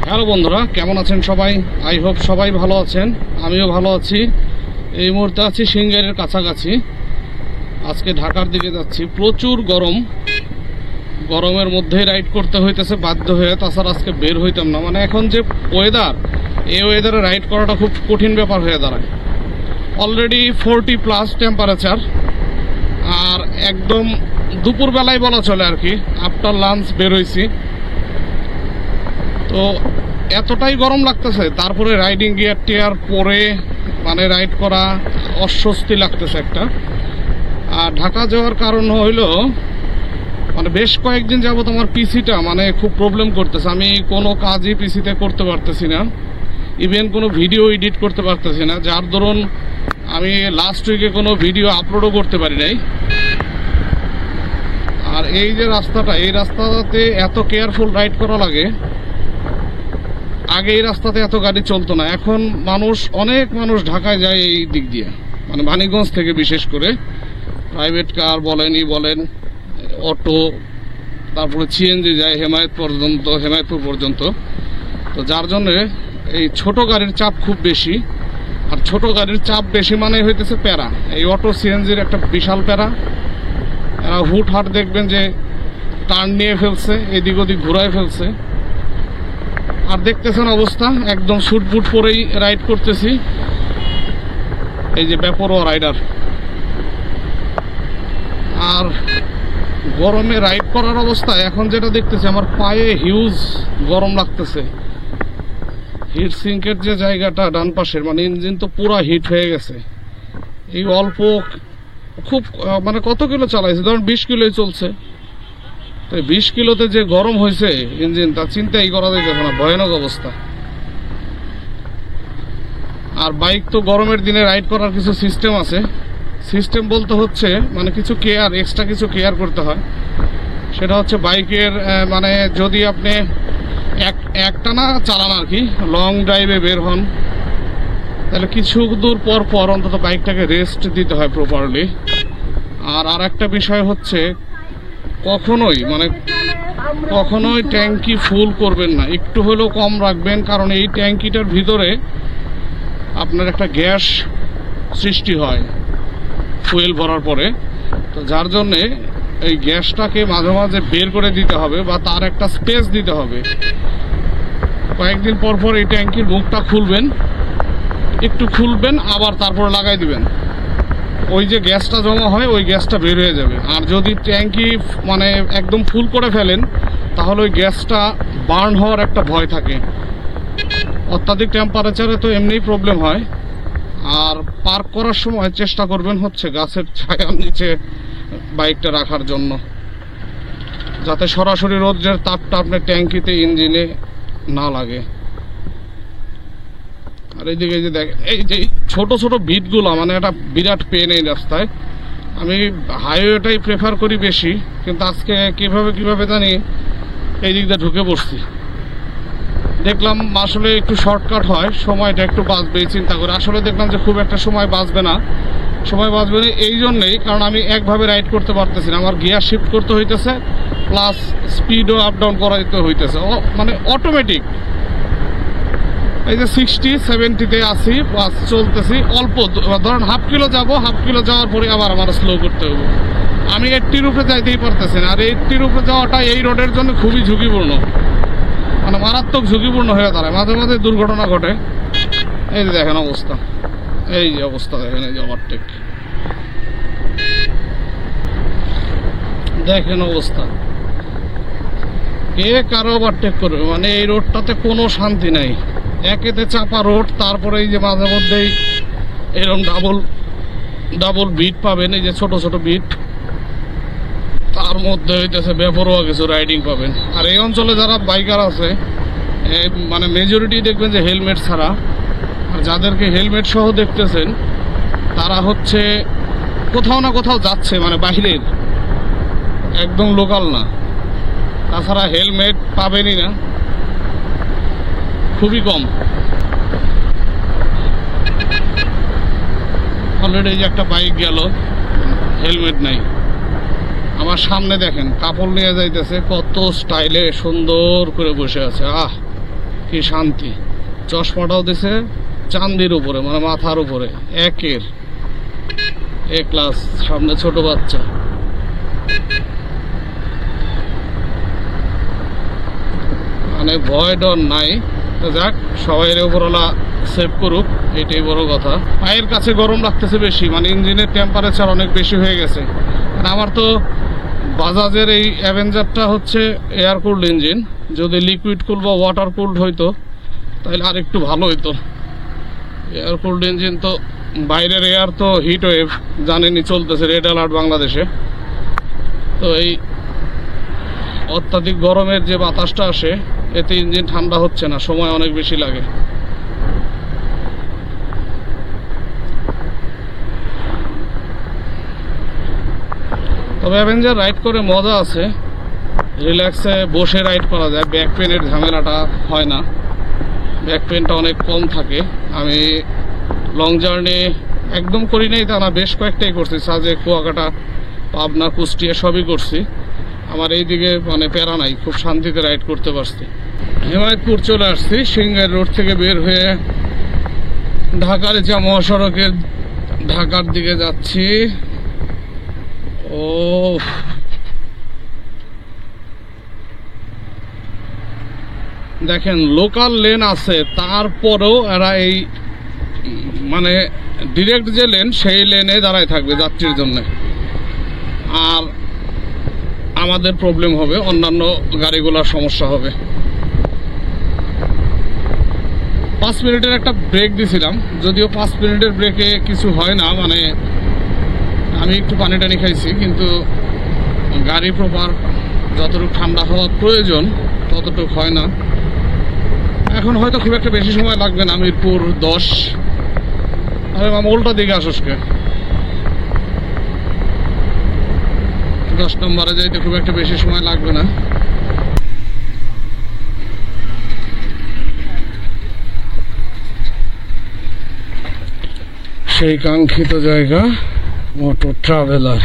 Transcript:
Hello বন্ধুরা, কেমন আছেন সবাই? আই হোপ সবাই ভালো আছেন, আমিও ভালো আছি। এই মুহূর্তে আছি সিংগাইরের কাছাকাছি। আজকে ঢাকার দিকে যাচ্ছি। প্রচুর গরম, গরমের মধ্যেই রাইড করতে হইতেছে বাধ্য হয়ে, তাছাড়া আজকে বের হইতাম না। মানে এখন যে ওয়েদার, এই ওয়েদারে রাইড করাটা খুব কঠিন ব্যাপার হয়ে দাঁড়ায়। অলরেডি 40+ টেম্পারেচার, আর একদম দুপুরবেলায় বলা চলে আর কি। আফটার লাঞ্চ বের হইছি, তো এতটাই গরম লাগতেছে, তারপরে রাইডিং গিয়ার টিয়ার পরে মানে রাইড করা অস্বস্তি লাগতেছে একটা। আর ঢাকা যাওয়ার কারণ হইলো মানে বেশ কয়েকদিন যাবত আমার পিসিটা মানে খুব প্রবলেম করতেছে। আমি কোনো কাজই পিসিতে করতে পারতেছি না, ইভেন কোনো ভিডিও এডিট করতে পারতেছি না, যার দরুন আমি লাস্ট উইকে কোনো ভিডিও আপলোডও করতে পারি নাই। আর এই যে রাস্তাটা, এই রাস্তাতে এত কেয়ারফুল রাইড করা লাগে। আগে এই রাস্তাতে এত গাড়ি চলতো না। এখন অনেক মানুষ ঢাকায় যায় এই দিক দিয়ে, মানে মানিকগঞ্জ থেকে বিশেষ করে প্রাইভেট কার বলেন, অটো, তারপরে সিএনজি যায় হেমায়তপুর পর্যন্ত। তো যার জন্য এই ছোট গাড়ির চাপ খুব বেশি। আর ছোট গাড়ির চাপ বেশি মানে হইতেছে প্যারা। এই অটো সিএনজির একটা বিশাল প্যারা। হুটহাট দেখবেন যে টার্ন নিয়ে ফেলছে, এদিক ওদিক ঘুরায় ফেলছে। আর দেখতেছেন অবস্থা, একদম শুটবুট পরেই রাইড করতেছি। এই যে বেপরোয়া রাইডার। আর গরমে রাইড করার অবস্থা এখন যেটা দেখতেছি, আমার পায়ে হিউজ গরম লাগতেছে। হিট সিঙ্কের যে জায়গাটা ডান পাশের, মানে ইঞ্জিন তো পুরা হিট হয়ে গেছে। এই অল্প খুব মানে কত কিলো চালাইছে, ধরুন 20 কিলোই চলছে। 20 কিলোতে যে গরম হয়েছে ইঞ্জিন, তা চিন্তাই করা যাইতেছে না, ভয়ানক অবস্থা। আর বাইক তো গরমের দিনে রাইড করার কিছু সিস্টেম আছে। সিস্টেম বলতে হচ্ছে মানে কিছু কেয়ার, এক্সট্রা কিছু কেয়ার করতে হয়। সেটা হচ্ছে বাইকের মানে যদি আপনি একটানা চালান আর কি, লং ড্রাইভে বের হন, তাহলে কিছু দূর পর পর অন্তত বাইকটাকে রেস্ট দিতে হয় প্রপারলি। আর একটা বিষয় হচ্ছে কখনোই ট্যাঙ্কি ফুল করবেন না, একটু হলেও কম রাখবেন। কারণ এই ট্যাঙ্কিটার ভিতরে আপনার একটা গ্যাস সৃষ্টি হয় ফুয়েল ভরার পরে। তো যার জন্যে এই গ্যাসটাকে মাঝে মাঝে বের করে দিতে হবে, বা তার একটা স্পেস দিতে হবে। কয়েকদিন পর পর এই ট্যাঙ্কির মুখটা একটু খুলবেন, আবার তারপর লাগাই দিবেন। ওই যে গ্যাসটা জমা হয়, ওই গ্যাসটা বের হয়ে যাবে। আর যদি ট্যাঙ্কি মানে একদম ফুল করে ফেলেন, তাহলে ওই গ্যাসটা বার্ন হওয়ার একটা ভয় থাকে। অত্যাধিক টেম্পারেচারে তো এমনিই প্রবলেম হয়। আর পার্ক করার সময় চেষ্টা করবেন হচ্ছে গাছের ছায়ার নিচে বাইকটা রাখার জন্য, যাতে সরাসরি রোদের তাপটা আপনার ট্যাঙ্কিতে, ইঞ্জিনে না লাগে। আর এইদিকে যে দেখেন, এই যে ছোট ছোট বিটগুলো, মানে একটা বিরাট পেন এই রাস্তায়। আমি হাইওয়েটাই প্রেফার করি বেশি, কিন্তু আজকে কিভাবে জানি এই দিক দিয়ে ঢুকে পড়ছি। দেখলাম আসলে একটু শর্টকাট হয়, সময়টা একটু বাঁচবে চিন্তা করে। আসলে দেখলাম যে খুব একটা সময় বাঁচবে না এই জন্যেই, কারণ আমি একভাবে রাইড করতে পারতেছি না। আমার গিয়ার শিফট করতে হইতেছে, প্লাস স্পিডও আপ ডাউন করাইতে হইতেছে, মানে অটোমেটিক। এই যে 60-70-তে আসি, বাস চলতেছি অল্প, ধরেন হাফ কিলো যাওয়ার পরে আবার আমার স্লো করতে হবে। আমি 80-র উপরে যাইতেই পারতেছি না। আর 80-র উপরে যাওয়াটা এই রোডের জন্য খুবই ঝুঁকিপূর্ণ, মানে মারাত্মক ঝুঁকিপূর্ণ হয়ে দাঁড়ায়। মাঝে মাঝে দুর্ঘটনা ঘটে। এই যে দেখেন অবস্থা, এই যে অবস্থা দেখেন, এই যে ওভারটেক দেখেন অবস্থা। কে কারো ওভারটেক করবে? মানে এই রোডটাতে কোনো শান্তি নাই। একেতে চাপা রোড, তারপরে এই যে মাঝে মধ্যেই এরকম ডাবল বিট পাবেন, এই যে ছোট ছোট বিট, তার মধ্যে হইতেছে বেপরোয়া কিছু রাইডিং পাবেন। আর এই অঞ্চলে যারা বাইকার আছে, মানে মেজরিটি দেখবেন যে হেলমেট ছাড়া। আর যাদেরকে হেলমেট সহ দেখতেছেন, তারা হচ্ছে কোথাও না কোথাও যাচ্ছে, মানে বাইরের, একদম লোকাল না। তাছাড়া হেলমেট পাবেনই না, খুবই কম। অলরেডি এই যে একটা বাইক গেল, হেলমেট নাই। আমার সামনে দেখেন কাপড় নিয়ে যাইতেছে, কত স্টাইলে সুন্দর করে বসে আছে। কি শান্তি। চশমাটাও দিছে চান্দির উপরে, মানে মাথার উপরে, এ ক্লাস, সামনে ছোট বাচ্চা। মানে ভয় ডর নাই। তো যাক, সবাই উপরওয়ালা সেভ করুক, এটাই বড় কথা। পায়ের কাছে গরম লাগতেছে বেশি, মানে ইঞ্জিনের টেম্পারেচার অনেক বেশি হয়ে গেছে। মানে আমার তো বাজাজের এই অ্যাভেঞ্জারটা হচ্ছে এয়ার কুলড ইঞ্জিন, যদি লিকুইড কুল বা ওয়াটার কুলড হইতো তাহলে আর একটু ভালো হইতো। এয়ার কুলড ইঞ্জিন তো বাইরের এয়ার তো হিট ওয়েভ জানেনই, চলতেছে রেড অ্যালার্ট বাংলাদেশে। তো এই অত্যাধিক গরমের যে বাতাসটা আসে এতে ইঞ্জিন ঠান্ডা হচ্ছে না, সময় অনেক বেশি লাগে। তবে অ্যাভেঞ্জার রাইড করে মজা আছে, রিল্যাক্সে বসে রাইড করা যায়, ব্যাক পেনের ঝামেলাটা হয় না, ব্যাক পেনটা অনেক কম থাকে। আমি লং জার্নি একদম করি নাই তা না, বেশ কয়েকটাই করছি, সাজেক, কুয়াকাটা, পাবনা, কুষ্টিয়া সবই করছি। আমার এইদিকে মানে প্যারা নাই, খুব শান্তিতে রাইড করতে পারছি। হিমায়তপুর চলে আসছি, সিংহের রোড থেকে বের হয়ে ঢাকার যা মহাসড়কের ঢাকার দিকে যাচ্ছি। ও দেখেন, লোকাল লেন আছে, তারপরেও এরা এই মানে ডিরেক্ট যে লেন সেই লেনে দাঁড়ায় থাকবে যাত্রীর জন্য, আর আমাদের প্রবলেম হবে, অন্যান্য গাড়িগুলোর সমস্যা হবে। 5 মিনিটের একটা ব্রেক দিছিলাম, যদিও 5 মিনিটের ব্রেকে কিছু হয় না, মানে আমি একটু পানি টানি খাইছি, কিন্তু গাড়ি প্রপার যতটুকু ঠান্ডা হওয়ার প্রয়োজন ততটুকু হয় না। এখন হয়তো খুব একটা বেশি সময় লাগবে না। মিরপুর 10, আরে মামা উল্টা দিকে আসোসকে, 10 নম্বরে যাইতে খুব একটা বেশি সময় লাগবে না। সেই কাঙ্ক্ষিত জায়গা মোটর ট্রাভেলার।